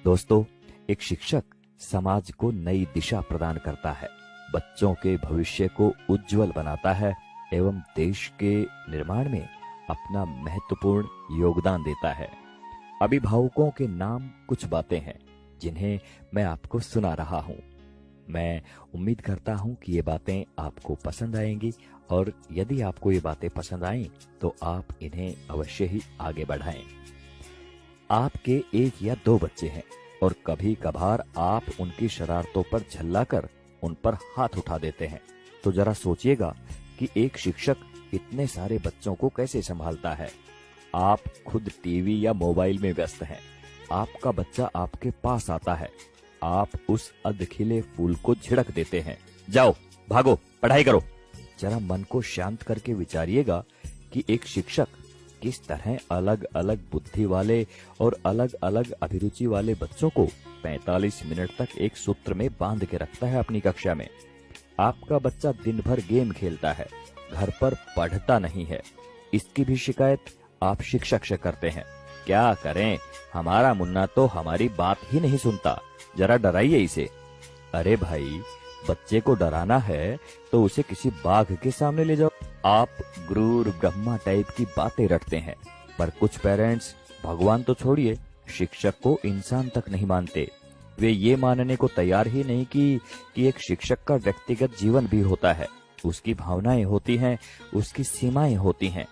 दोस्तों, एक शिक्षक समाज को नई दिशा प्रदान करता है, बच्चों के भविष्य को उज्जवल बनाता है एवं देश के निर्माण में अपना महत्वपूर्ण योगदान देता है। अभिभावकों के नाम कुछ बातें हैं जिन्हें मैं आपको सुना रहा हूँ। मैं उम्मीद करता हूँ कि ये बातें आपको पसंद आएंगी और यदि आपको ये बातें पसंद आएं तो आप इन्हें अवश्य ही आगे बढ़ाएं। आपके एक या दो बच्चे हैं और कभी कभार आप उनकी शरारतों पर झल्लाकर उन पर हाथ उठा देते हैं, तो जरा सोचिएगा कि एक शिक्षक इतने सारे बच्चों को कैसे संभालता है। आप खुद टीवी या मोबाइल में व्यस्त हैं, आपका बच्चा आपके पास आता है, आप उस अधखिले फूल को झिड़क देते हैं, जाओ भागो पढ़ाई करो। जरा मन को शांत करके विचारिएगा कि एक शिक्षक किस तरह अलग अलग बुद्धि वाले और अलग अलग अभिरुचि वाले बच्चों को 45 मिनट तक एक सूत्र में बांध के रखता है अपनी कक्षा में। आपका बच्चा दिन भर गेम खेलता है, घर पर पढ़ता नहीं है, इसकी भी शिकायत आप शिक्षक से करते हैं। क्या करें, हमारा मुन्ना तो हमारी बात ही नहीं सुनता, जरा डराइए इसे। अरे भाई, बच्चे को डराना है तो उसे किसी बाघ के सामने ले जाओ। आप गुरूर ब्रह्मा टाइप की बातें रटते हैं, पर कुछ पेरेंट्स भगवान तो छोड़िए, शिक्षक को इंसान तक नहीं मानते। वे ये मानने को तैयार ही नहीं कि एक शिक्षक का व्यक्तिगत जीवन भी होता है, उसकी भावनाएं होती हैं, उसकी सीमाएं होती हैं।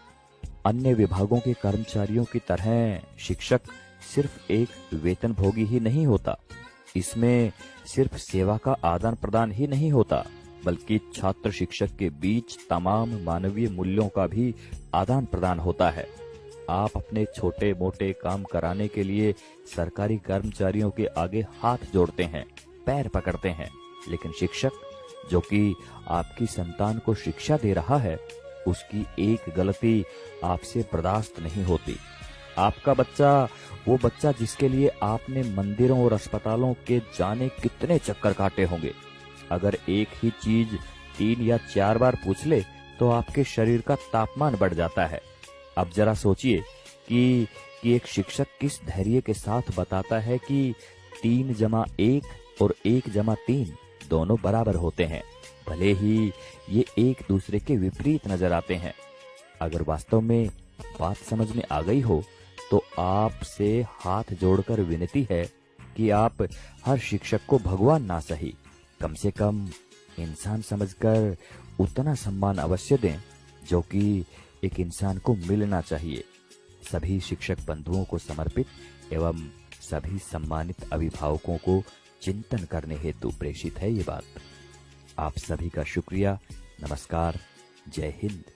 अन्य विभागों के कर्मचारियों की तरह शिक्षक सिर्फ एक वेतनभोगी ही नहीं होता, इसमें सिर्फ सेवा का आदान प्रदान ही नहीं होता, बल्कि छात्र शिक्षक के बीच तमाम मानवीय मूल्यों का भी आदान प्रदान होता है। आप अपने छोटे मोटे काम कराने के लिए सरकारी कर्मचारियों के आगे हाथ जोड़ते हैं, पैर पकड़ते हैं, लेकिन शिक्षक जो कि आपकी संतान को शिक्षा दे रहा है, उसकी एक गलती आपसे बर्दाश्त नहीं होती। आपका बच्चा, वो बच्चा जिसके लिए आपने मंदिरों और अस्पतालों के जाने कितने चक्कर काटे होंगे, अगर एक ही चीज 3 या 4 बार पूछ ले तो आपके शरीर का तापमान बढ़ जाता है। अब जरा सोचिए कि एक शिक्षक किस धैर्य के साथ बताता है कि 3 जमा 1 और 1 जमा 3 दोनों बराबर होते हैं, भले ही ये एक दूसरे के विपरीत नजर आते हैं। अगर वास्तव में बात समझ में आ गई हो तो आपसे हाथ जोड़कर विनती है कि आप हर शिक्षक को भगवान ना सही, कम से कम इंसान समझकर उतना सम्मान अवश्य दें जो कि एक इंसान को मिलना चाहिए। सभी शिक्षक बंधुओं को समर्पित एवं सभी सम्मानित अभिभावकों को चिंतन करने हेतु प्रेषित है ये बात। आप सभी का शुक्रिया। नमस्कार। जय हिंद।